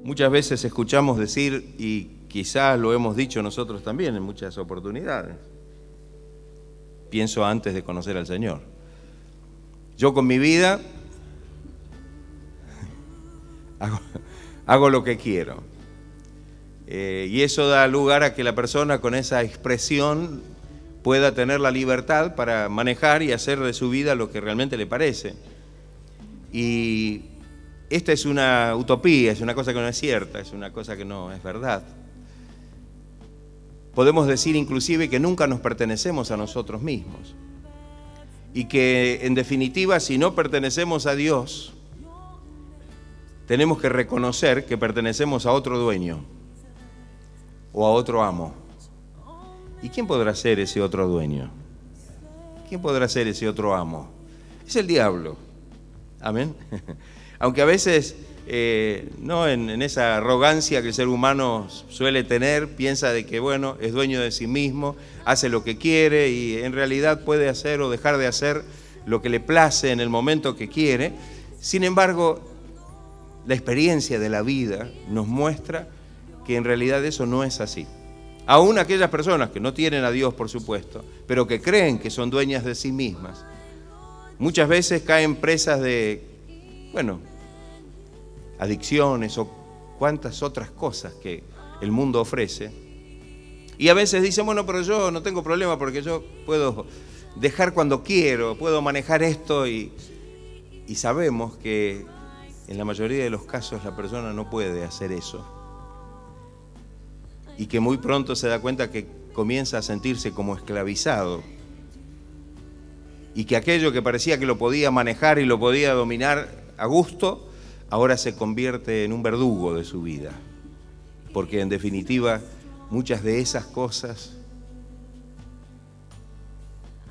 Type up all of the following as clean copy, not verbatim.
Muchas veces escuchamos decir, y quizás lo hemos dicho nosotros también en muchas oportunidades, pienso antes de conocer al Señor. Yo con mi vida hago lo que quiero. Y eso da lugar a que la persona con esa expresión pueda tener la libertad para manejar y hacer de su vida lo que realmente le parece. Y esta es una utopía, es una cosa que no es cierta, es una cosa que no es verdad. Podemos decir inclusive que nunca nos pertenecemos a nosotros mismos. Y que en definitiva, si no pertenecemos a Dios, tenemos que reconocer que pertenecemos a otro dueño o a otro amo. ¿Y quién podrá ser ese otro dueño? ¿Quién podrá ser ese otro amo? Es el diablo. Amén. Aunque a veces, no en esa arrogancia que el ser humano suele tener, piensa de que, bueno, es dueño de sí mismo, hace lo que quiere y en realidad puede hacer o dejar de hacer lo que le place en el momento que quiere. Sin embargo, la experiencia de la vida nos muestra que en realidad eso no es así. Aún aquellas personas que no tienen a Dios, por supuesto, pero que creen que son dueñas de sí mismas, muchas veces caen presas de, bueno, adicciones o cuantas otras cosas que el mundo ofrece. Y a veces dicen, bueno, pero yo no tengo problema porque yo puedo dejar cuando quiero, puedo manejar esto y sabemos que en la mayoría de los casos la persona no puede hacer eso. Y que muy pronto se da cuenta que comienza a sentirse como esclavizado. Y que aquello que parecía que lo podía manejar y lo podía dominar a gusto, ahora se convierte en un verdugo de su vida. Porque en definitiva, muchas de esas cosas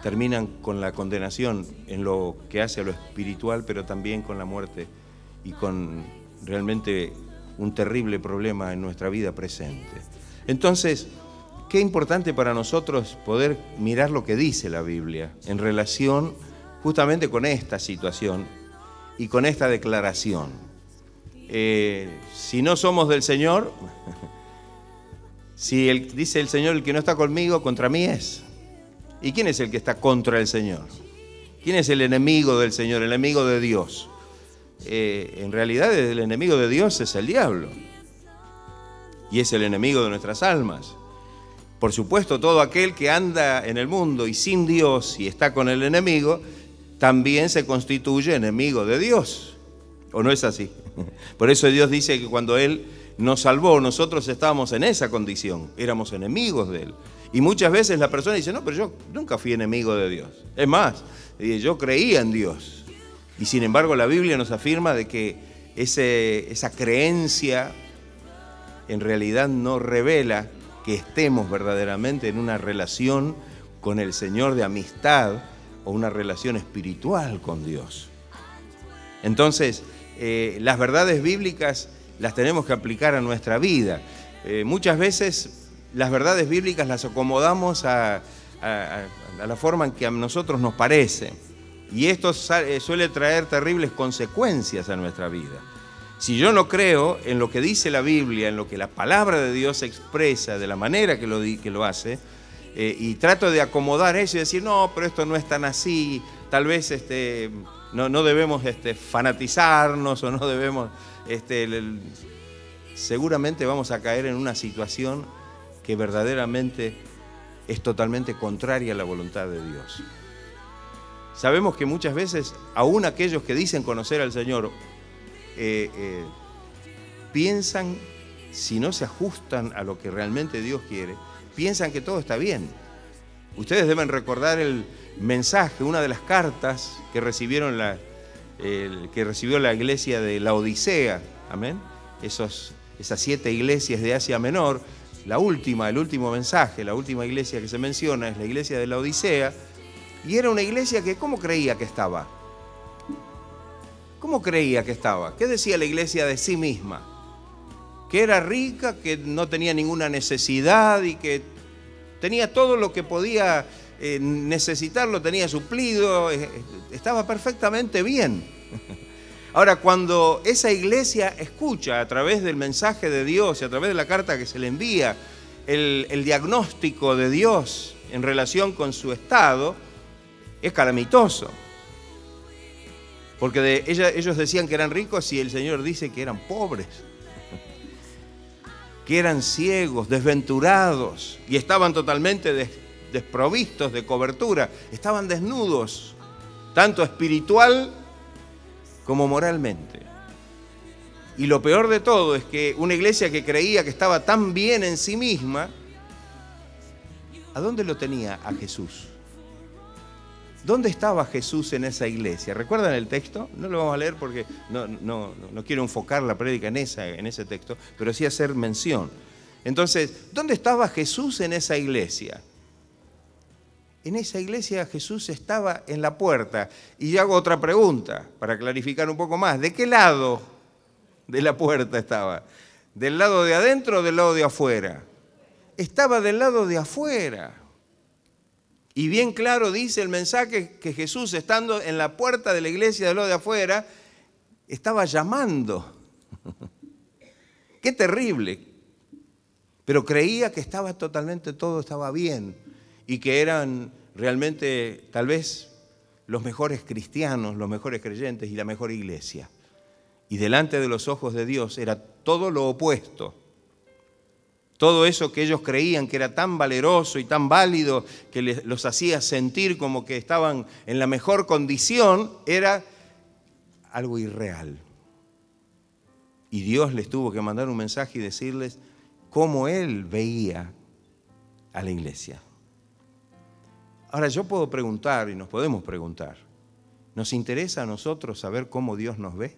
terminan con la condenación en lo que hace a lo espiritual, pero también con la muerte y con realmente un terrible problema en nuestra vida presente. Entonces, qué importante para nosotros poder mirar lo que dice la Biblia en relación justamente con esta situación y con esta declaración. Si no somos del Señor, si dice el Señor, el que no está conmigo, contra mí es. ¿Y quién es el que está contra el Señor? ¿Quién es el enemigo del Señor, el enemigo de Dios? En realidad el enemigo de Dios es el diablo. Y es el enemigo de nuestras almas. Por supuesto, todo aquel que anda en el mundo y sin Dios y está con el enemigo, también se constituye enemigo de Dios. ¿O no es así? Por eso Dios dice que cuando Él nos salvó, nosotros estábamos en esa condición, éramos enemigos de Él. Y muchas veces la persona dice, no, pero yo nunca fui enemigo de Dios. Es más, yo creía en Dios. Y sin embargo la Biblia nos afirma de que esa creencia en realidad no revela que estemos verdaderamente en una relación con el Señor de amistad o una relación espiritual con Dios. Entonces, las verdades bíblicas las tenemos que aplicar a nuestra vida. Muchas veces las verdades bíblicas las acomodamos a la forma en que a nosotros nos parece. Y esto suele traer terribles consecuencias a nuestra vida. Si yo no creo en lo que dice la Biblia, en lo que la palabra de Dios expresa, de la manera que lo hace, y trato de acomodar eso y decir, no, pero esto no es tan así, tal vez no debemos fanatizarnos o no debemos, seguramente vamos a caer en una situación que verdaderamente es totalmente contraria a la voluntad de Dios. Sabemos que muchas veces, aún aquellos que dicen conocer al Señor, piensan, si no se ajustan a lo que realmente Dios quiere, piensan que todo está bien. Ustedes deben recordar el mensaje, una de las cartas que recibió la iglesia de la Odisea, amén. Esas 7 iglesias de Asia Menor, el último mensaje, la última iglesia que se menciona es la iglesia de la Odisea, y era una iglesia que, ¿cómo creía que estaba? ¿Cómo creía que estaba? ¿Qué decía la iglesia de sí misma? Que era rica, que no tenía ninguna necesidad y que tenía todo lo que podía necesitar, lo tenía suplido, estaba perfectamente bien. Ahora, cuando esa iglesia escucha a través del mensaje de Dios y a través de la carta que se le envía el diagnóstico de Dios en relación con su estado, es calamitoso. Porque ellos decían que eran ricos y el Señor dice que eran pobres, que eran ciegos, desventurados y estaban totalmente desprovistos de cobertura, estaban desnudos, tanto espiritual como moralmente. Y lo peor de todo es que una iglesia que creía que estaba tan bien en sí misma, ¿a dónde lo tenía a Jesús? ¿Dónde estaba Jesús en esa iglesia? ¿Recuerdan el texto? No lo vamos a leer porque no quiero enfocar la prédica en ese texto, pero sí hacer mención. Entonces, ¿dónde estaba Jesús en esa iglesia? En esa iglesia Jesús estaba en la puerta. Y yo hago otra pregunta para clarificar un poco más. ¿De qué lado de la puerta estaba? ¿Del lado de adentro o del lado de afuera? Estaba del lado de afuera. Y bien claro dice el mensaje que Jesús, estando en la puerta de la iglesia del lado de afuera, estaba llamando. ¡Qué terrible! Pero creía que estaba totalmente, todo estaba bien y que eran realmente tal vez los mejores cristianos, los mejores creyentes y la mejor iglesia. Y delante de los ojos de Dios era todo lo opuesto. Todo eso que ellos creían que era tan valeroso y tan válido, que los hacía sentir como que estaban en la mejor condición, era algo irreal. Y Dios les tuvo que mandar un mensaje y decirles cómo Él veía a la iglesia. Ahora yo puedo preguntar, y nos podemos preguntar, ¿nos interesa a nosotros saber cómo Dios nos ve?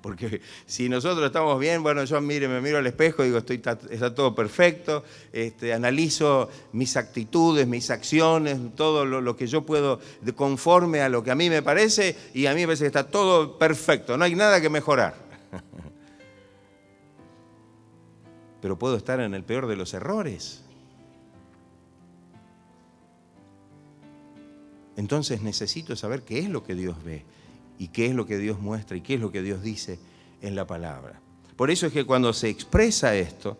Porque si nosotros estamos bien, bueno, yo me miro al espejo y digo, está todo perfecto, analizo mis actitudes, mis acciones, todo lo que yo puedo, conforme a lo que a mí me parece, y a mí me parece que está todo perfecto, no hay nada que mejorar. Pero puedo estar en el peor de los errores. Entonces necesito saber qué es lo que Dios ve. Y qué es lo que Dios muestra y qué es lo que Dios dice en la palabra. Por eso es que cuando se expresa esto,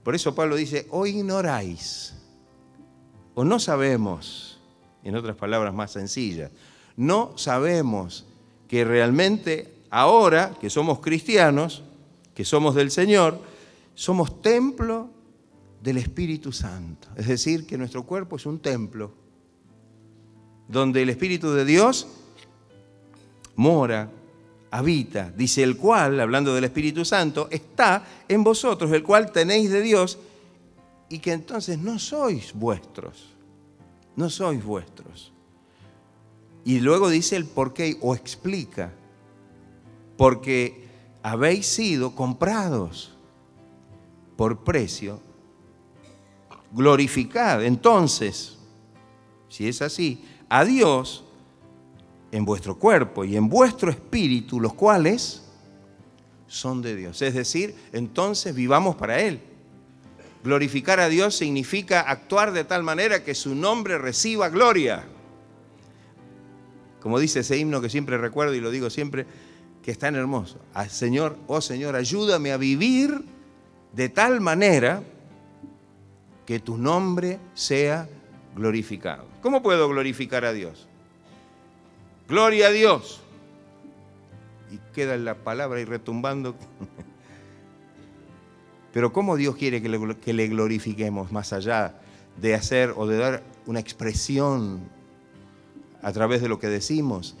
por eso Pablo dice, o ignoráis, o no sabemos, en otras palabras más sencillas, no sabemos que realmente ahora que somos cristianos, que somos del Señor, somos templo del Espíritu Santo. Es decir, que nuestro cuerpo es un templo donde el Espíritu de Dios mora, habita, dice el cual, hablando del Espíritu Santo, está en vosotros, el cual tenéis de Dios, y que entonces no sois vuestros, no sois vuestros. Y luego dice el por qué, o explica, porque habéis sido comprados por precio, glorificad. Entonces, si es así, a Dios en vuestro cuerpo y en vuestro espíritu, los cuales son de Dios. Es decir, entonces vivamos para Él. Glorificar a Dios significa actuar de tal manera que su nombre reciba gloria. Como dice ese himno que siempre recuerdo y lo digo siempre, que es tan hermoso. Señor, oh Señor, ayúdame a vivir de tal manera que tu nombre sea glorificado. ¿Cómo puedo glorificar a Dios? Gloria a Dios. Y queda la palabra ahí retumbando. Pero ¿cómo Dios quiere que le glorifiquemos más allá de hacer o de dar una expresión a través de lo que decimos,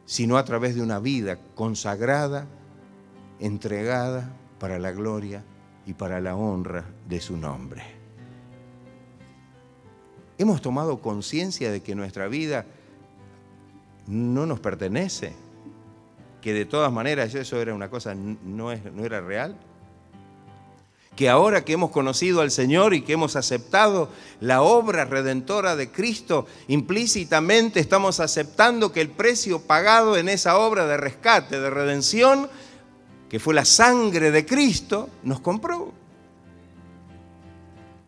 sino a través de una vida consagrada, entregada para la gloria y para la honra de su nombre? Hemos tomado conciencia de que nuestra vida no nos pertenece, que de todas maneras eso era una cosa, no era real, que ahora que hemos conocido al Señor y que hemos aceptado la obra redentora de Cristo, implícitamente estamos aceptando que el precio pagado en esa obra de rescate, de redención, que fue la sangre de Cristo, nos compró.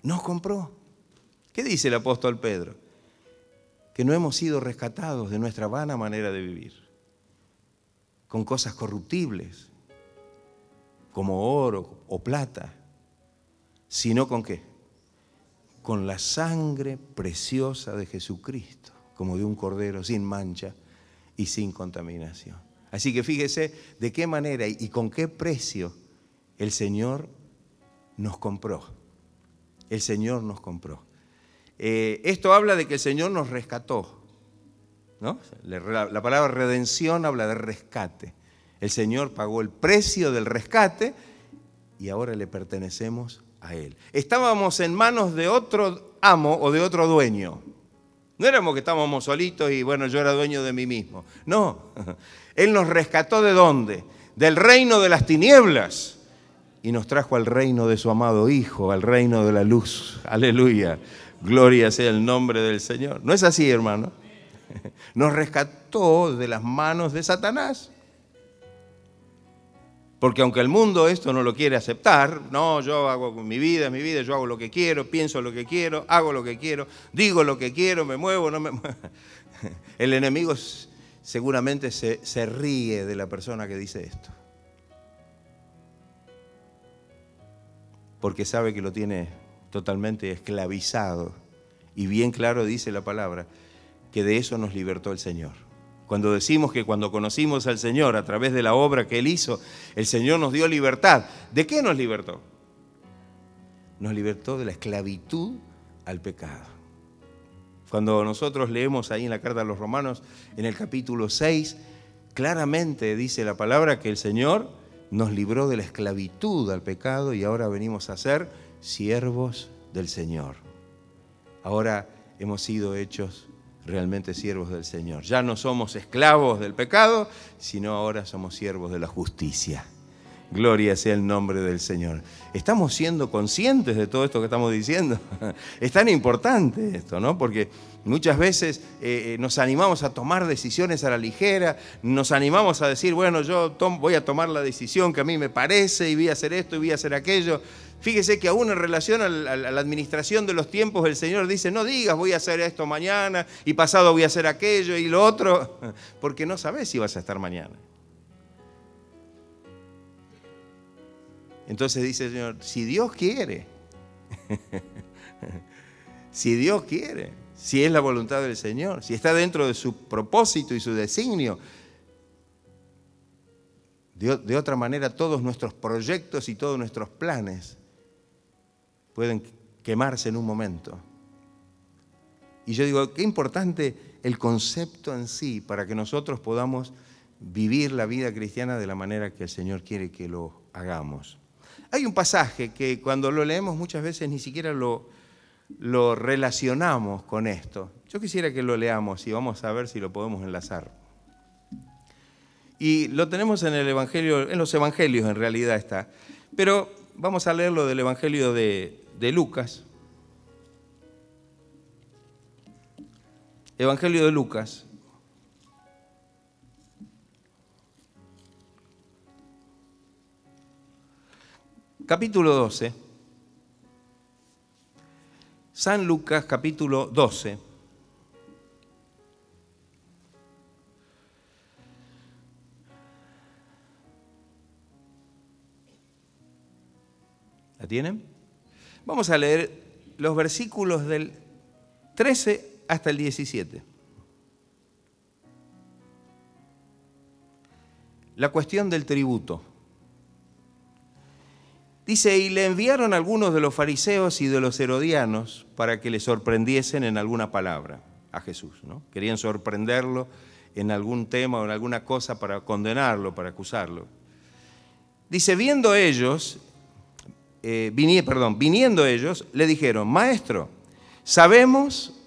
Nos compró. ¿Qué dice el apóstol Pedro? que no hemos sido rescatados de nuestra vana manera de vivir, con cosas corruptibles, como oro o plata, sino ¿con qué? Con la sangre preciosa de Jesucristo, como de un cordero sin mancha y sin contaminación. Así que fíjese de qué manera y con qué precio el Señor nos compró. El Señor nos compró. Esto habla de que el Señor nos rescató, ¿no? La palabra redención habla de rescate. El Señor pagó el precio del rescate y ahora le pertenecemos a Él. Estábamos en manos de otro amo o de otro dueño. No éramos que estábamos solitos y bueno, yo era dueño de mí mismo. No, Él nos rescató ¿de dónde? Del reino de las tinieblas y nos trajo al reino de su amado Hijo, al reino de la luz. Aleluya, gloria sea el nombre del Señor. ¿No es así, hermano? Nos rescató de las manos de Satanás. Porque aunque el mundo esto no lo quiere aceptar, no, yo hago mi vida, yo hago lo que quiero, pienso lo que quiero, hago lo que quiero, digo lo que quiero, me muevo, no me muevo. El enemigo seguramente se ríe de la persona que dice esto. Porque sabe que lo tiene totalmente esclavizado. Y bien claro dice la palabra, que de eso nos libertó el Señor. Cuando decimos que cuando conocimos al Señor a través de la obra que Él hizo, el Señor nos dio libertad. ¿De qué nos libertó? Nos libertó de la esclavitud al pecado. Cuando nosotros leemos ahí en la carta a los Romanos, en el capítulo 6, claramente dice la palabra que el Señor nos libró de la esclavitud al pecado y ahora venimos a ser siervos del Señor. Ahora hemos sido hechos realmente siervos del Señor. Ya no somos esclavos del pecado, sino ahora somos siervos de la justicia. Gloria sea el nombre del Señor. ¿Estamos siendo conscientes de todo esto que estamos diciendo? Es tan importante esto, ¿no? Porque muchas veces nos animamos a tomar decisiones a la ligera, nos animamos a decir, bueno, yo voy a tomar la decisión que a mí me parece y voy a hacer esto y voy a hacer aquello. Fíjese que aún en relación a la administración de los tiempos, el Señor dice, no digas voy a hacer esto mañana y pasado voy a hacer aquello y lo otro, porque no sabes si vas a estar mañana. Entonces dice el Señor, si Dios quiere, si Dios quiere, si es la voluntad del Señor, si está dentro de su propósito y su designio, de otra manera todos nuestros proyectos y todos nuestros planes pueden quemarse en un momento. Y yo digo, qué importante el concepto en sí para que nosotros podamos vivir la vida cristiana de la manera que el Señor quiere que lo hagamos. Hay un pasaje que cuando lo leemos muchas veces ni siquiera lo relacionamos con esto. Yo quisiera que lo leamos y vamos a ver si lo podemos enlazar. Y lo tenemos en el Evangelio, en los Evangelios en realidad está. Pero vamos a leerlo del Evangelio de Lucas. Evangelio de Lucas. Capítulo 12. San Lucas, capítulo 12. ¿La tienen? Vamos a leer los versículos del 13 hasta el 17. La cuestión del tributo. Dice, y le enviaron algunos de los fariseos y de los herodianos para que le sorprendiesen en alguna palabra a Jesús, ¿no? Querían sorprenderlo en algún tema o en alguna cosa para condenarlo, para acusarlo. Dice, viniendo ellos, le dijeron, Maestro, sabemos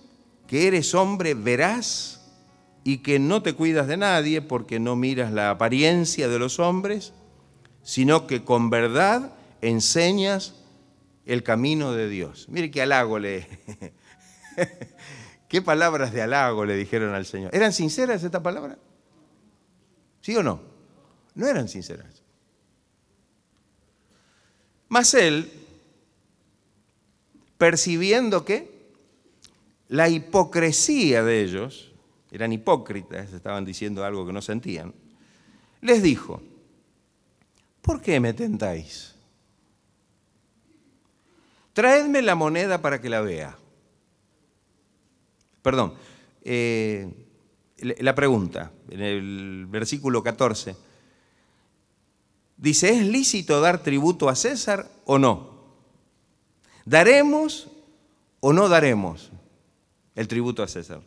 que eres hombre veraz y que no te cuidas de nadie porque no miras la apariencia de los hombres, sino que con verdad enseñas el camino de Dios. Mire qué halago qué palabras de halago le dijeron al Señor. ¿Eran sinceras estas palabras? ¿Sí o no? No eran sinceras. Mas él, percibiendo que la hipocresía de ellos, eran hipócritas, estaban diciendo algo que no sentían, les dijo: ¿por qué me tentáis? Traedme la moneda para que la vea. Perdón, la pregunta, en el versículo 14, dice: ¿es lícito dar tributo a César o no? ¿Daremos o no daremos el tributo a César?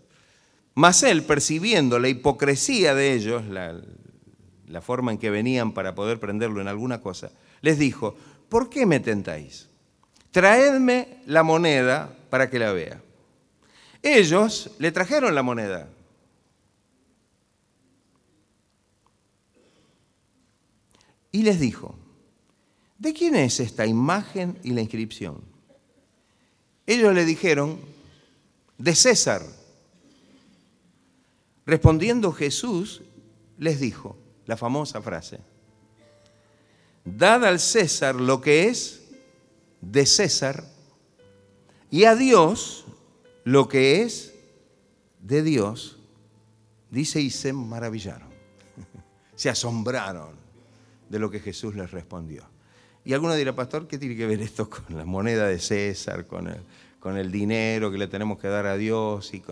Mas él, percibiendo la hipocresía de ellos, la forma en que venían para poder prenderlo en alguna cosa, les dijo: ¿por qué me tentáis? Traedme la moneda para que la vea. Ellos le trajeron la moneda. Y les dijo: ¿de quién es esta imagen y la inscripción? Ellos le dijeron: de César. Respondiendo Jesús, les dijo la famosa frase: dad al César lo que es de César y a Dios lo que es de Dios. Dice, y se maravillaron, se asombraron de lo que Jesús les respondió. Y alguno dirá: pastor, ¿qué tiene que ver esto con la moneda de César, con el dinero que le tenemos que dar a Dios? Y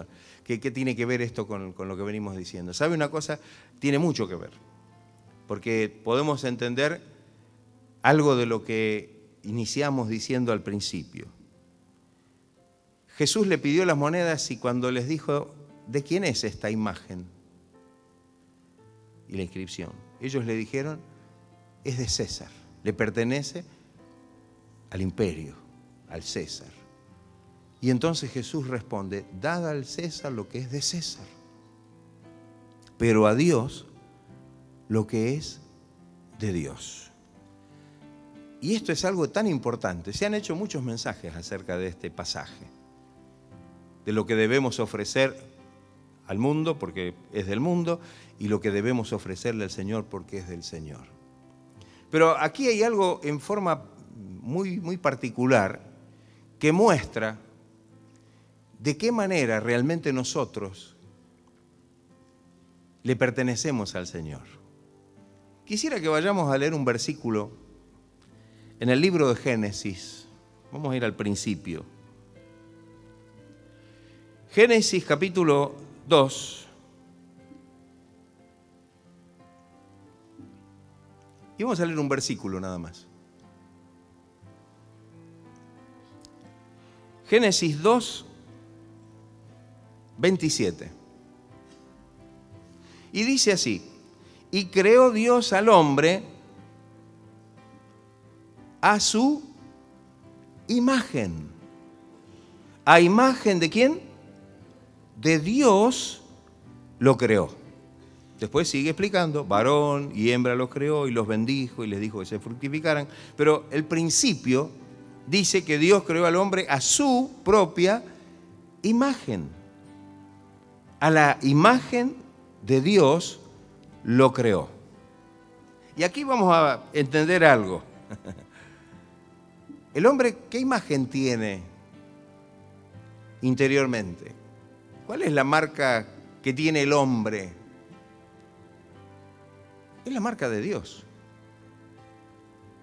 ¿qué tiene que ver esto con lo que venimos diciendo? ¿Sabe una cosa? Tiene mucho que ver, porque podemos entender algo de lo que iniciamos diciendo al principio. Jesús le pidió las monedas y cuando les dijo: ¿de quién es esta imagen y la inscripción? Ellos le dijeron: es de César, le pertenece al imperio, al César. Y entonces Jesús responde: dad al César lo que es de César, pero a Dios lo que es de Dios. Y esto es algo tan importante. Se han hecho muchos mensajes acerca de este pasaje, de lo que debemos ofrecer al mundo porque es del mundo y lo que debemos ofrecerle al Señor porque es del Señor. Pero aquí hay algo en forma muy, muy particular que muestra de qué manera realmente nosotros le pertenecemos al Señor. Quisiera que vayamos a leer un versículo en el libro de Génesis. Vamos a ir al principio. Génesis capítulo 2. Y vamos a leer un versículo nada más. Génesis 2, 27. Y dice así: y creó Dios al hombre a su imagen. ¿A imagen de quién? De Dios lo creó. Después sigue explicando: varón y hembra los creó y los bendijo y les dijo que se fructificaran. Pero el principio dice que Dios creó al hombre a su propia imagen. A la imagen de Dios lo creó. Y aquí vamos a entender algo. El hombre, ¿qué imagen tiene interiormente? ¿Cuál es la marca que tiene el hombre? Es la marca de Dios.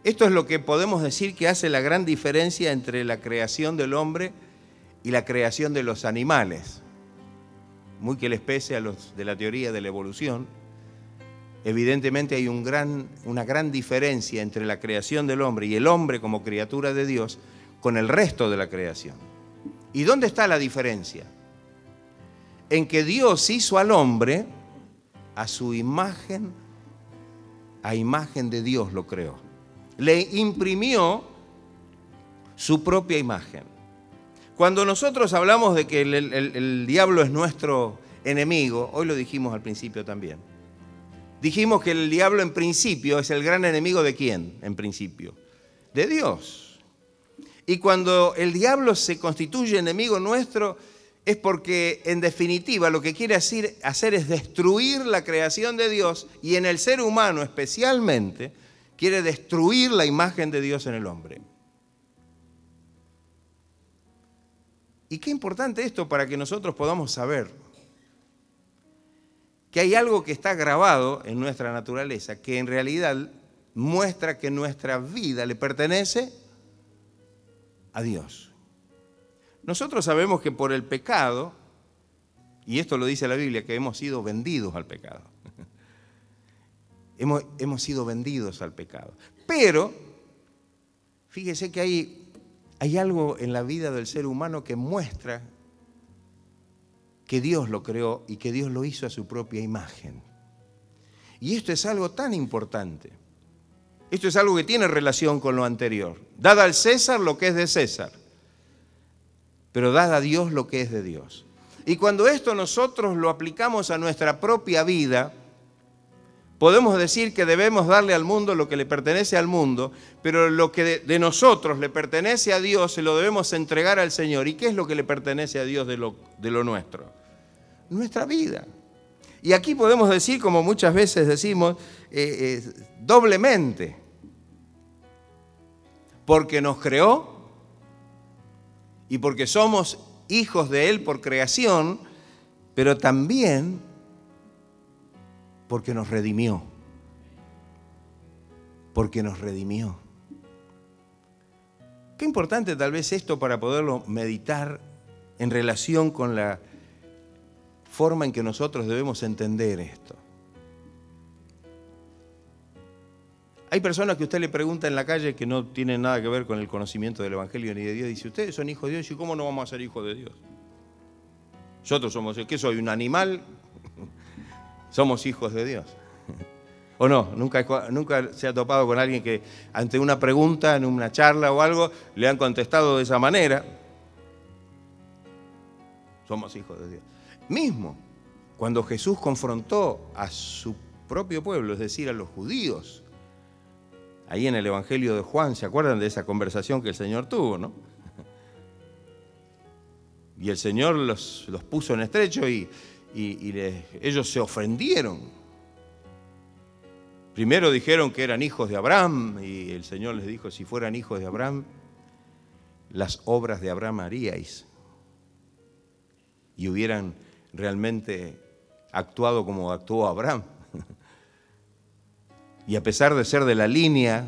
Esto es lo que podemos decir que hace la gran diferencia entre la creación del hombre y la creación de los animales. Muy que les pese a los de la teoría de la evolución, evidentemente hay una gran diferencia entre la creación del hombre y el hombre como criatura de Dios con el resto de la creación. ¿Y dónde está la diferencia? En que Dios hizo al hombre a su imagen, a imagen de Dios lo creó. Le imprimió su propia imagen. Cuando nosotros hablamos de que el diablo es nuestro enemigo, hoy lo dijimos al principio también. Dijimos que el diablo en principio es el gran enemigo ¿de quién? En principio, de Dios. Y cuando el diablo se constituye enemigo nuestro es porque en definitiva lo que quiere hacer es destruir la creación de Dios y en el ser humano especialmente quiere destruir la imagen de Dios en el hombre. Y qué importante esto para que nosotros podamos saber que hay algo que está grabado en nuestra naturaleza, que en realidad muestra que nuestra vida le pertenece a Dios. Nosotros sabemos que por el pecado, y esto lo dice la Biblia, que hemos sido vendidos al pecado. Hemos sido vendidos al pecado. Pero, fíjese que hay algo en la vida del ser humano que muestra que Dios lo creó y que Dios lo hizo a su propia imagen. Y esto es algo tan importante. Esto es algo que tiene relación con lo anterior. Dad al César lo que es de César, pero dad a Dios lo que es de Dios. Y cuando esto nosotros lo aplicamos a nuestra propia vida, podemos decir que debemos darle al mundo lo que le pertenece al mundo, pero lo que de nosotros le pertenece a Dios se lo debemos entregar al Señor. ¿Y qué es lo que le pertenece a Dios de lo nuestro? Nuestra vida. Y aquí podemos decir, como muchas veces decimos, doblemente, porque nos creó y porque somos hijos de Él por creación, pero también porque nos redimió. Porque nos redimió. Qué importante tal vez esto para poderlo meditar en relación con la forma en que nosotros debemos entender esto. Hay personas que usted le pregunta en la calle que no tienen nada que ver con el conocimiento del Evangelio ni de Dios. Dice, ustedes son hijos de Dios, ¿y cómo no vamos a ser hijos de Dios? Nosotros somos, ¿qué soy? ¿Un animal? Somos hijos de Dios. ¿O no? Nunca se ha topado con alguien que ante una pregunta, en una charla o algo, le han contestado de esa manera. Somos hijos de Dios. Mismo, cuando Jesús confrontó a su propio pueblo, es decir, a los judíos, ahí en el Evangelio de Juan, ¿se acuerdan de esa conversación que el Señor tuvo, no? Y el Señor los puso en estrecho y ellos se ofendieron. Primero dijeron que eran hijos de Abraham y el Señor les dijo, si fueran hijos de Abraham, las obras de Abraham haríais. Y hubieran realmente actuado como actuó Abraham. Y a pesar de ser de la línea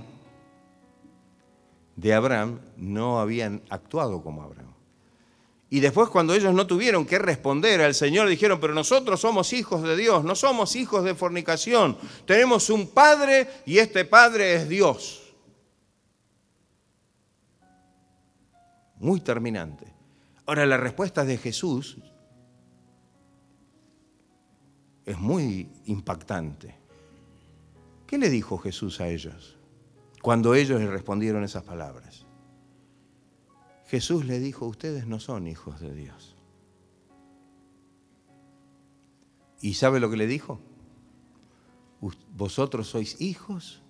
de Abraham, no habían actuado como Abraham. Y después cuando ellos no tuvieron que responder al Señor, dijeron, pero nosotros somos hijos de Dios, no somos hijos de fornicación. Tenemos un Padre y este Padre es Dios. Muy terminante. Ahora, la respuesta de Jesús es muy impactante. ¿Qué le dijo Jesús a ellos cuando ellos le respondieron esas palabras? Jesús le dijo, ustedes no son hijos de Dios. ¿Y sabe lo que le dijo? Vosotros sois hijos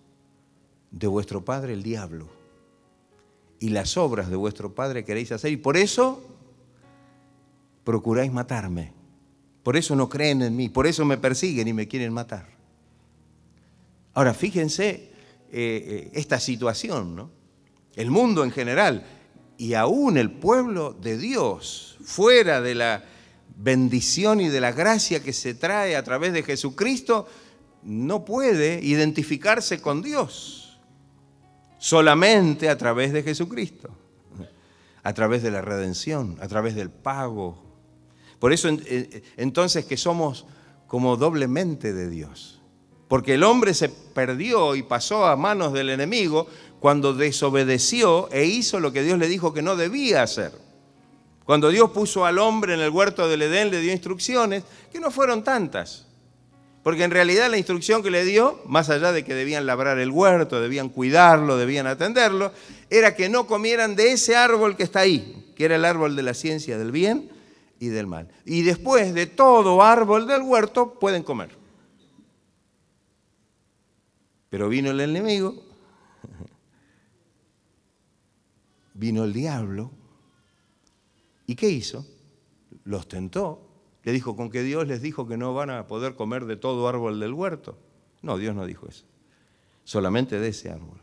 de vuestro padre el diablo, y las obras de vuestro padre queréis hacer, y por eso procuráis matarme. Por eso no creen en mí, por eso me persiguen y me quieren matar. Ahora, fíjense esta situación, ¿no? El mundo en general y aún el pueblo de Dios, fuera de la bendición y de la gracia que se trae a través de Jesucristo, no puede identificarse con Dios solamente a través de Jesucristo, a través de la redención, a través del pago. Por eso entonces que somos como doblemente de Dios. Porque el hombre se perdió y pasó a manos del enemigo cuando desobedeció e hizo lo que Dios le dijo que no debía hacer. Cuando Dios puso al hombre en el huerto del Edén, le dio instrucciones que no fueron tantas. Porque en realidad la instrucción que le dio, más allá de que debían labrar el huerto, debían cuidarlo, debían atenderlo, era que no comieran de ese árbol que está ahí, que era el árbol de la ciencia del bien y del mal. Y después de todo árbol del huerto pueden comer. Pero vino el enemigo, vino el diablo, ¿y qué hizo? Los tentó. Le dijo, ¿con que Dios les dijo que no van a poder comer de todo árbol del huerto? No, Dios no dijo eso. Solamente de ese árbol.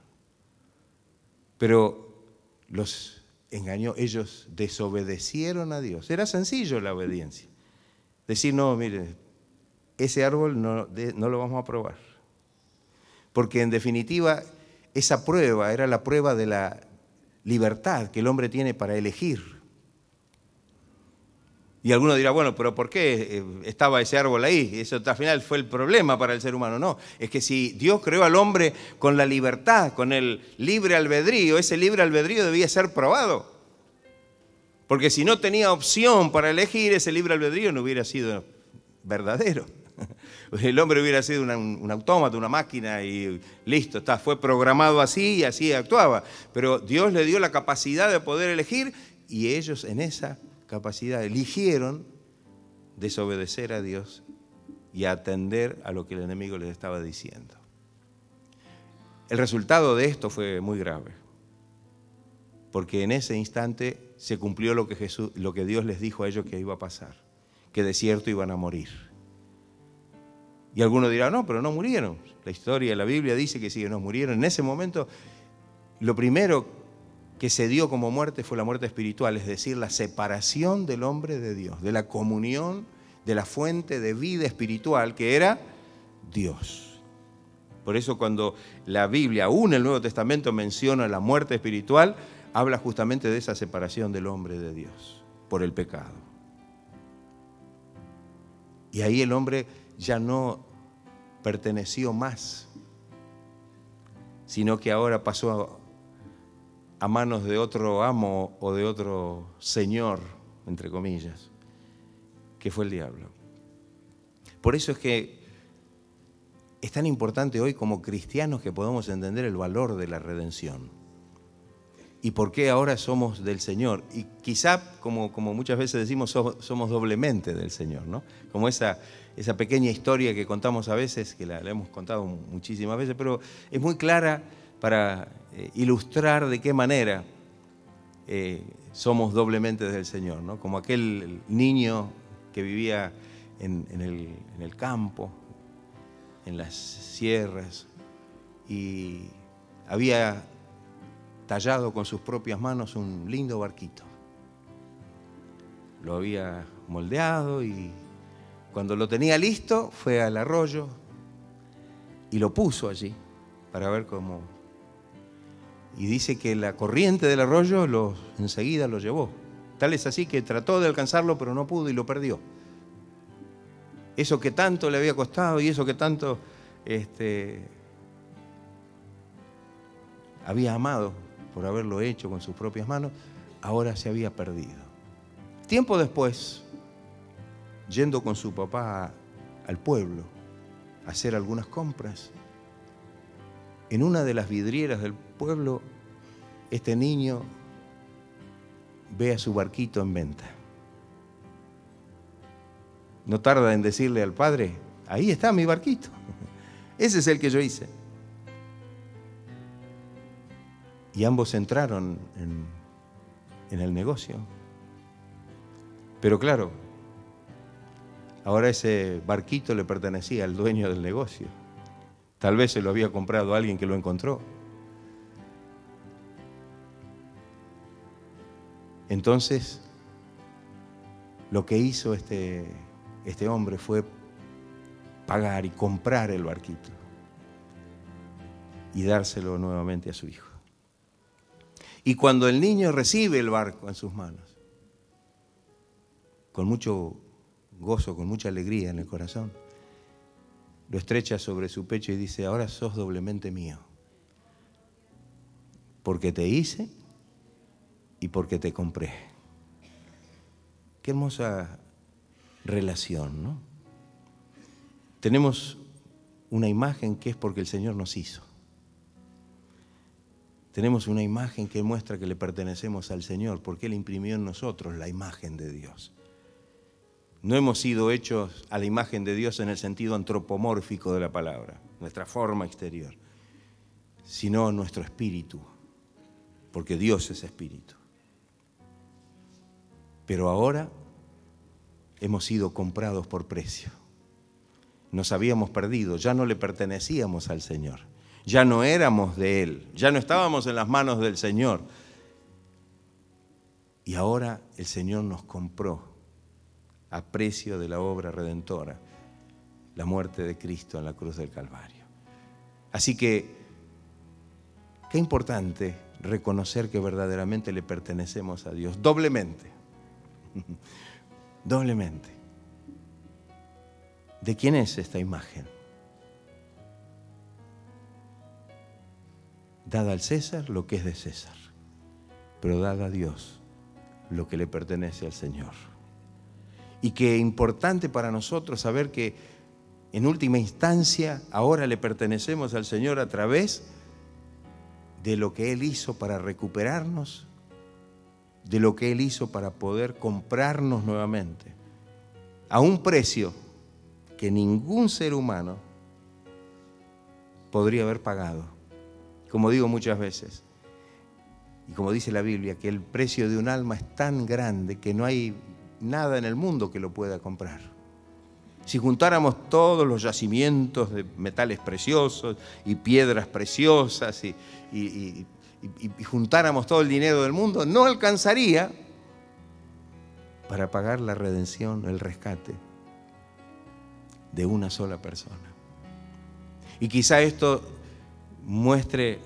Pero los engañó, ellos desobedecieron a Dios. Era sencillo la obediencia. Decir, no, mire, ese árbol no lo vamos a probar. Porque en definitiva, esa prueba era la prueba de la libertad que el hombre tiene para elegir. Y alguno dirá, bueno, pero ¿por qué estaba ese árbol ahí? Eso al final fue el problema para el ser humano. No, es que si Dios creó al hombre con la libertad, con el libre albedrío, ese libre albedrío debía ser probado. Porque si no tenía opción para elegir, ese libre albedrío no hubiera sido verdadero. El hombre hubiera sido un autómata, una máquina y listo, fue programado así y así actuaba. Pero Dios le dio la capacidad de poder elegir y ellos en esa capacidad eligieron desobedecer a Dios y atender a lo que el enemigo les estaba diciendo. El resultado de esto fue muy grave, porque en ese instante se cumplió lo que Dios les dijo a ellos que iba a pasar, que de cierto iban a morir. Y algunos dirán, no, pero no murieron. La historia de la Biblia dice que sí, no murieron. En ese momento, lo primero que se dio como muerte fue la muerte espiritual, es decir, la separación del hombre de Dios, de la comunión, de la fuente de vida espiritual que era Dios. Por eso cuando la Biblia, aún el Nuevo Testamento, menciona la muerte espiritual, habla justamente de esa separación del hombre de Dios por el pecado. Y ahí el hombre ya no perteneció más, sino que ahora pasó a manos de otro amo o de otro señor, entre comillas, que fue el diablo. Por eso es que es tan importante hoy como cristianos que podamos entender el valor de la redención y por qué ahora somos del Señor. Y quizá, como muchas veces decimos, somos doblemente del Señor, ¿no? Como esa pequeña historia que contamos a veces, que la hemos contado muchísimas veces, pero es muy clara para ilustrar de qué manera somos doblemente del Señor, ¿no? Como aquel niño que vivía en el campo, en las sierras, y había tallado con sus propias manos un lindo barquito. Lo había moldeado y cuando lo tenía listo fue al arroyo y lo puso allí para ver cómo. Y dice que la corriente del arroyo enseguida lo llevó. Tal es así que trató de alcanzarlo pero no pudo y lo perdió. Eso que tanto le había costado y eso que tanto había amado por haberlo hecho con sus propias manos, ahora se había perdido. Tiempo después, yendo con su papá al pueblo a hacer algunas compras, en una de las vidrieras del pueblo, este niño ve a su barquito en venta. No tarda en decirle al padre, ahí está mi barquito, ese es el que yo hice. Y ambos entraron en el negocio. Pero claro, ahora ese barquito le pertenecía al dueño del negocio. Tal vez se lo había comprado a alguien que lo encontró. Entonces, lo que hizo este hombre fue pagar y comprar el barquito y dárselo nuevamente a su hijo. Y cuando el niño recibe el barco en sus manos, con mucho gozo, con mucha alegría en el corazón, lo estrecha sobre su pecho y dice, ahora sos doblemente mío, porque te hice y porque te compré. Qué hermosa relación, ¿no? Tenemos una imagen que es porque el Señor nos hizo. Tenemos una imagen que muestra que le pertenecemos al Señor, porque Él imprimió en nosotros la imagen de Dios. No hemos sido hechos a la imagen de Dios en el sentido antropomórfico de la palabra, nuestra forma exterior, sino nuestro espíritu, porque Dios es espíritu. Pero ahora hemos sido comprados por precio. Nos habíamos perdido, ya no le pertenecíamos al Señor. Ya no éramos de Él, ya no estábamos en las manos del Señor. Y ahora el Señor nos compró a precio de la obra redentora, la muerte de Cristo en la cruz del Calvario. Así que, qué importante reconocer que verdaderamente le pertenecemos a Dios, doblemente, doblemente. ¿De quién es esta imagen? Dada al César lo que es de César, pero dada a Dios lo que le pertenece al Señor. Y qué importante para nosotros saber que en última instancia ahora le pertenecemos al Señor a través de lo que Él hizo para recuperarnos, de lo que Él hizo para poder comprarnos nuevamente, a un precio que ningún ser humano podría haber pagado. Como digo muchas veces, y como dice la Biblia, que el precio de un alma es tan grande que no hay nada en el mundo que lo pueda comprar. Si juntáramos todos los yacimientos de metales preciosos y piedras preciosas y juntáramos todo el dinero del mundo, no alcanzaría para pagar la redención, el rescate de una sola persona. Y quizá esto muestre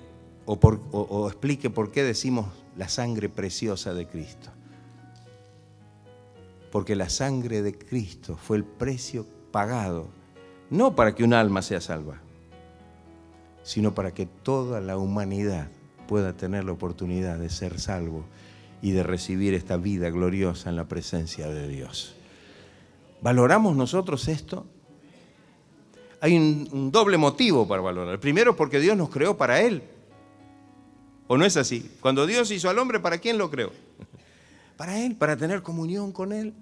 o explique por qué decimos la sangre preciosa de Cristo. Porque la sangre de Cristo fue el precio pagado, no para que un alma sea salva, sino para que toda la humanidad pueda tener la oportunidad de ser salvo y de recibir esta vida gloriosa en la presencia de Dios. ¿Valoramos nosotros esto? Hay un doble motivo para valorar. Primero, porque Dios nos creó para Él. ¿O no es así? Cuando Dios hizo al hombre, ¿para quién lo creó? Para Él, para tener comunión con Él.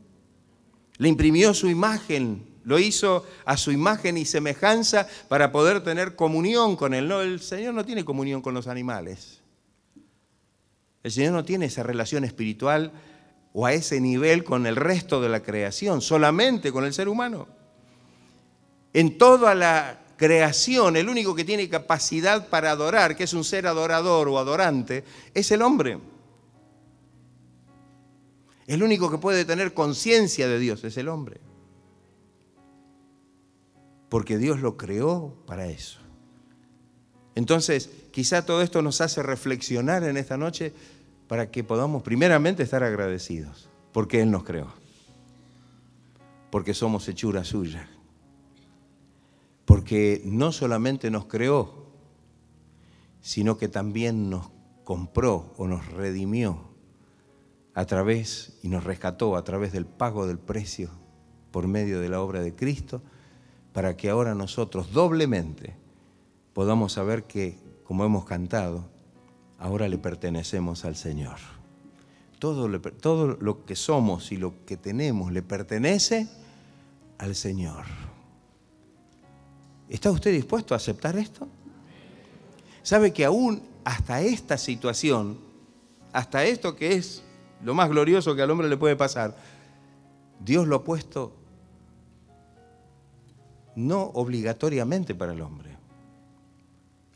Le imprimió su imagen, lo hizo a su imagen y semejanza para poder tener comunión con Él. No, el Señor no tiene comunión con los animales. El Señor no tiene esa relación espiritual o a ese nivel con el resto de la creación, solamente con el ser humano. En toda la creación, el único que tiene capacidad para adorar, que es un ser adorador o adorante, es el hombre. El único que puede tener conciencia de Dios es el hombre. Porque Dios lo creó para eso. Entonces, quizá todo esto nos hace reflexionar en esta noche para que podamos primeramente estar agradecidos, porque Él nos creó. Porque somos hechura suya. Porque no solamente nos creó, sino que también nos compró o nos redimió a través, y nos rescató a través del pago del precio por medio de la obra de Cristo, para que ahora nosotros doblemente podamos saber que, como hemos cantado, ahora le pertenecemos al Señor. Todo lo que somos y lo que tenemos le pertenece al Señor. ¿Está usted dispuesto a aceptar esto? ¿Sabe que aún hasta esta situación, hasta esto que es lo más glorioso que al hombre le puede pasar, Dios lo ha puesto no obligatoriamente para el hombre?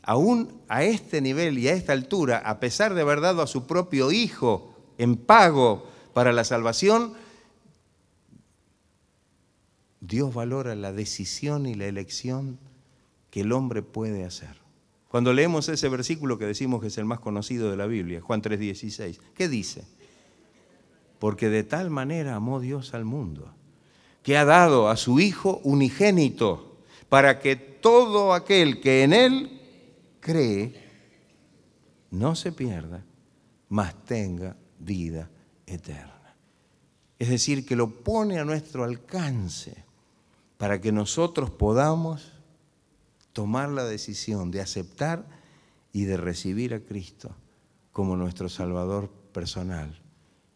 Aún a este nivel y a esta altura, a pesar de haber dado a su propio Hijo en pago para la salvación, Dios valora la decisión y la elección que el hombre puede hacer. Cuando leemos ese versículo que decimos que es el más conocido de la Biblia, Juan 3:16, ¿qué dice? Porque de tal manera amó Dios al mundo, que ha dado a su Hijo unigénito, para que todo aquel que en Él cree no se pierda, mas tenga vida eterna. Es decir, que lo pone a nuestro alcance para que nosotros podamos tomar la decisión de aceptar y de recibir a Cristo como nuestro Salvador personal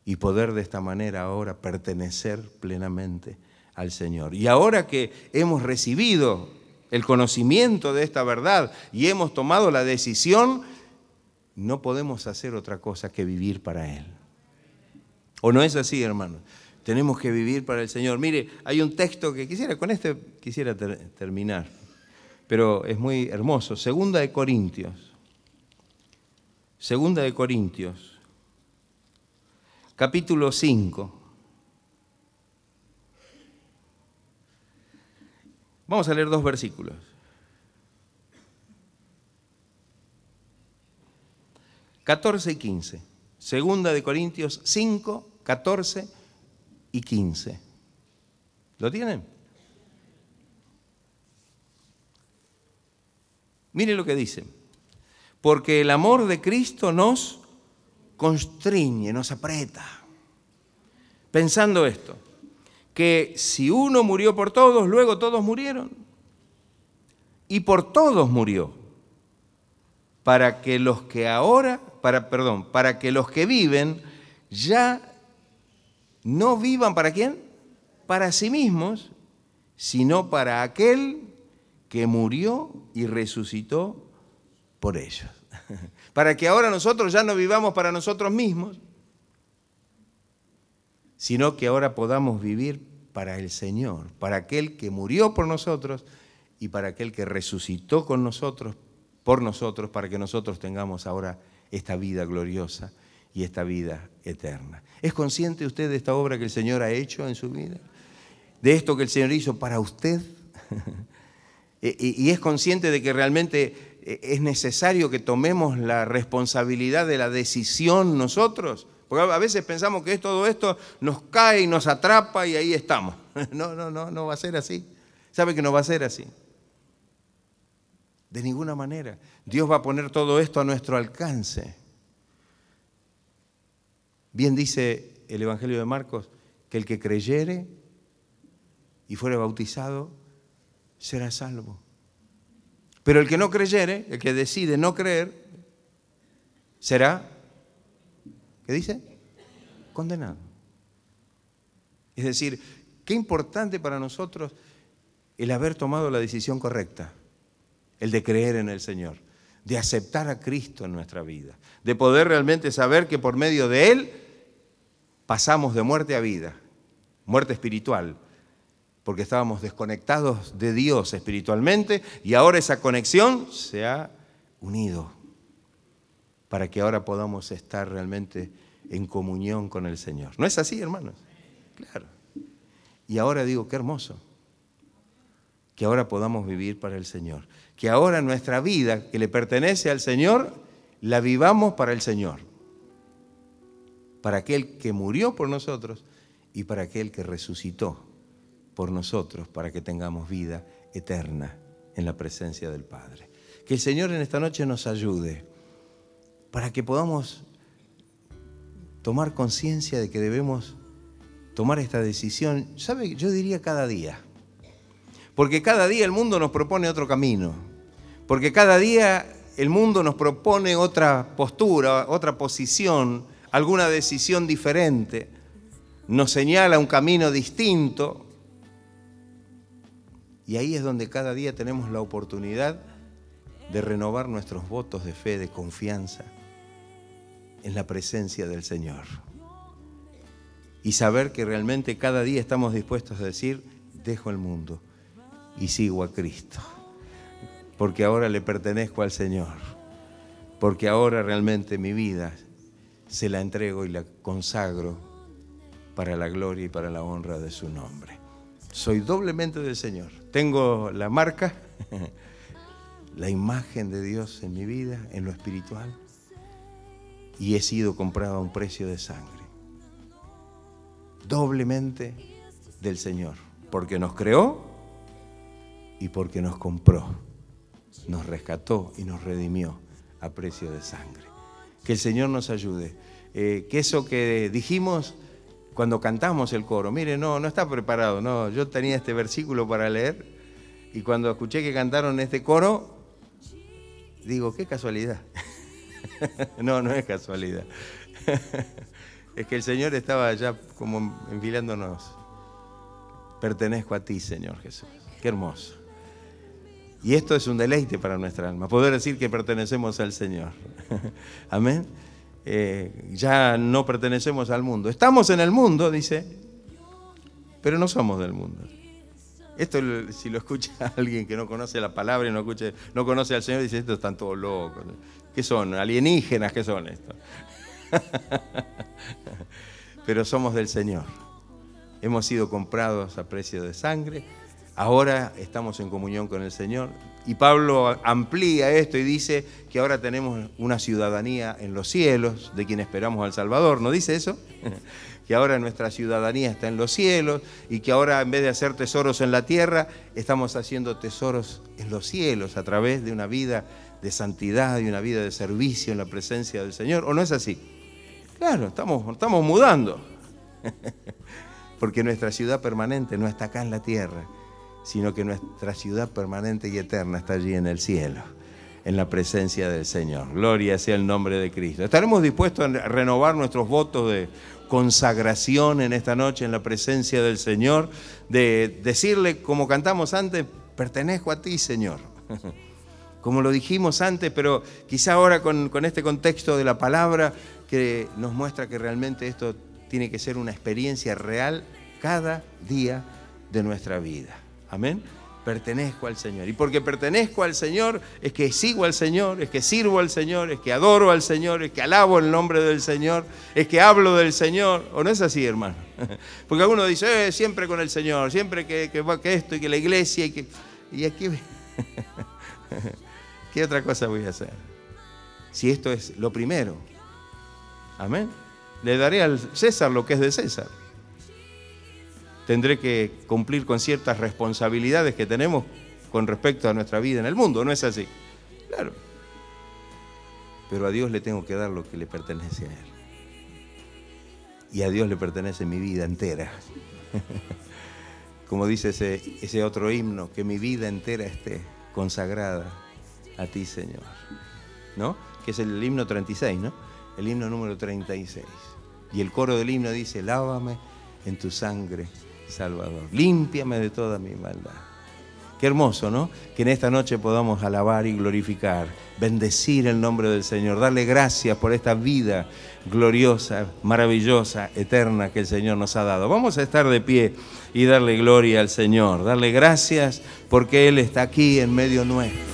y poder de esta manera ahora pertenecer plenamente al Señor. Y ahora que hemos recibido el conocimiento de esta verdad y hemos tomado la decisión, no podemos hacer otra cosa que vivir para Él. ¿O no es así, hermanos? Tenemos que vivir para el Señor. Mire, hay un texto que quisiera terminar, pero es muy hermoso. Segunda de Corintios. capítulo 5. Vamos a leer 2 versículos. ...14 y 15... Segunda de Corintios 5, 14 y 15. ¿Lo tienen? Mire lo que dice. Porque el amor de Cristo nos constriñe, nos aprieta. Pensando esto, que si uno murió por todos, luego todos murieron. Y por todos murió. Para que los que viven ya no vivan ¿para quién? Para sí mismos, sino para aquel que murió y resucitó por ellos. Para que ahora nosotros ya no vivamos para nosotros mismos, sino que ahora podamos vivir para el Señor, para aquel que murió por nosotros y para aquel que resucitó con nosotros, por nosotros, para que nosotros tengamos ahora esta vida gloriosa y esta vida eterna. ¿Es consciente usted de esta obra que el Señor ha hecho en su vida? ¿De esto que el Señor hizo para usted? ¿Y es consciente de que realmente es necesario que tomemos la responsabilidad de la decisión nosotros? Porque a veces pensamos que todo esto nos cae y nos atrapa y ahí estamos. No va a ser así. ¿Sabe que no va a ser así? De ninguna manera. Dios va a poner todo esto a nuestro alcance. Bien dice el Evangelio de Marcos que el que creyere y fuere bautizado será salvo. Pero el que no creyere, el que decide no creer, será, ¿qué dice? Condenado. Es decir, qué importante para nosotros el haber tomado la decisión correcta. El de creer en el Señor, de aceptar a Cristo en nuestra vida, de poder realmente saber que por medio de Él pasamos de muerte a vida, muerte espiritual, porque estábamos desconectados de Dios espiritualmente y ahora esa conexión se ha unido para que ahora podamos estar realmente en comunión con el Señor. ¿No es así, hermanos? Claro. Y ahora digo, qué hermoso, que ahora podamos vivir para el Señor. Que ahora nuestra vida que le pertenece al Señor, la vivamos para el Señor. Para aquel que murió por nosotros y para aquel que resucitó por nosotros, para que tengamos vida eterna en la presencia del Padre. Que el Señor en esta noche nos ayude para que podamos tomar conciencia de que debemos tomar esta decisión, ¿sabe? Yo diría cada día. Porque cada día el mundo nos propone otro camino. Porque cada día el mundo nos propone otra postura, otra posición, alguna decisión diferente. Nos señala un camino distinto. Y ahí es donde cada día tenemos la oportunidad de renovar nuestros votos de fe, de confianza en la presencia del Señor. Y saber que realmente cada día estamos dispuestos a decir, dejo el mundo y sigo a Cristo, porque ahora le pertenezco al Señor, porque ahora realmente mi vida se la entrego y la consagro para la gloria y para la honra de su nombre. Soy doblemente del Señor. Tengo la marca, la imagen de Dios en mi vida, en lo espiritual, y he sido comprado a un precio de sangre. Doblemente del Señor, porque nos creó y porque nos compró, nos rescató y nos redimió a precio de sangre. Que el Señor nos ayude. Que eso que dijimos cuando cantamos el coro, mire, no está preparado, no, yo tenía este versículo para leer y cuando escuché que cantaron este coro, digo, qué casualidad. No es casualidad. Es que el Señor estaba ya como enfilándonos. Pertenezco a ti, Señor Jesús. Qué hermoso. Y esto es un deleite para nuestra alma, poder decir que pertenecemos al Señor. Amén. Ya no pertenecemos al mundo. Estamos en el mundo, dice, pero no somos del mundo. Esto, si lo escucha alguien que no conoce la palabra y no conoce al Señor, dice, estos están todos locos. ¿Qué son? ¿Alienígenas? ¿Qué son estos? pero somos del Señor. Hemos sido comprados a precio de sangre, ahora estamos en comunión con el Señor. Y Pablo amplía esto y dice que ahora tenemos una ciudadanía en los cielos, de quien esperamos al Salvador. ¿No dice eso? Que ahora nuestra ciudadanía está en los cielos y que ahora en vez de hacer tesoros en la tierra, estamos haciendo tesoros en los cielos a través de una vida de santidad y una vida de servicio en la presencia del Señor. ¿O no es así? Claro, estamos mudando. Porque nuestra ciudad permanente no está acá en la tierra, sino que nuestra ciudad permanente y eterna está allí en el cielo, en la presencia del Señor. Gloria sea el nombre de Cristo. ¿Estaremos dispuestos a renovar nuestros votos de consagración en esta noche en la presencia del Señor? De decirle, como cantamos antes, pertenezco a ti, Señor. Como lo dijimos antes, pero quizá ahora con este contexto de la palabra que nos muestra que realmente esto tiene que ser una experiencia real cada día de nuestra vida. Amén. Pertenezco al Señor. Y porque pertenezco al Señor, es que sigo al Señor, es que sirvo al Señor, es que adoro al Señor, es que alabo el nombre del Señor, es que hablo del Señor. ¿O no es así, hermano? Porque alguno dice, siempre con el Señor, siempre que esto y que la iglesia y aquí... ¿Qué otra cosa voy a hacer? Si esto es lo primero. Amén. Le daré al César lo que es de César. Tendré que cumplir con ciertas responsabilidades que tenemos con respecto a nuestra vida en el mundo, ¿no es así? Claro. Pero a Dios le tengo que dar lo que le pertenece a Él. Y a Dios le pertenece mi vida entera. Como dice ese otro himno, que mi vida entera esté consagrada a ti, Señor. ¿No? Que es el himno 36, ¿no? El himno número 36. Y el coro del himno dice, lávame en tu sangre, Salvador. Límpiame de toda mi maldad. Qué hermoso, ¿no? Que en esta noche podamos alabar y glorificar, bendecir el nombre del Señor, darle gracias por esta vida gloriosa, maravillosa, eterna que el Señor nos ha dado. Vamos a estar de pie y darle gloria al Señor, darle gracias porque Él está aquí en medio nuestro.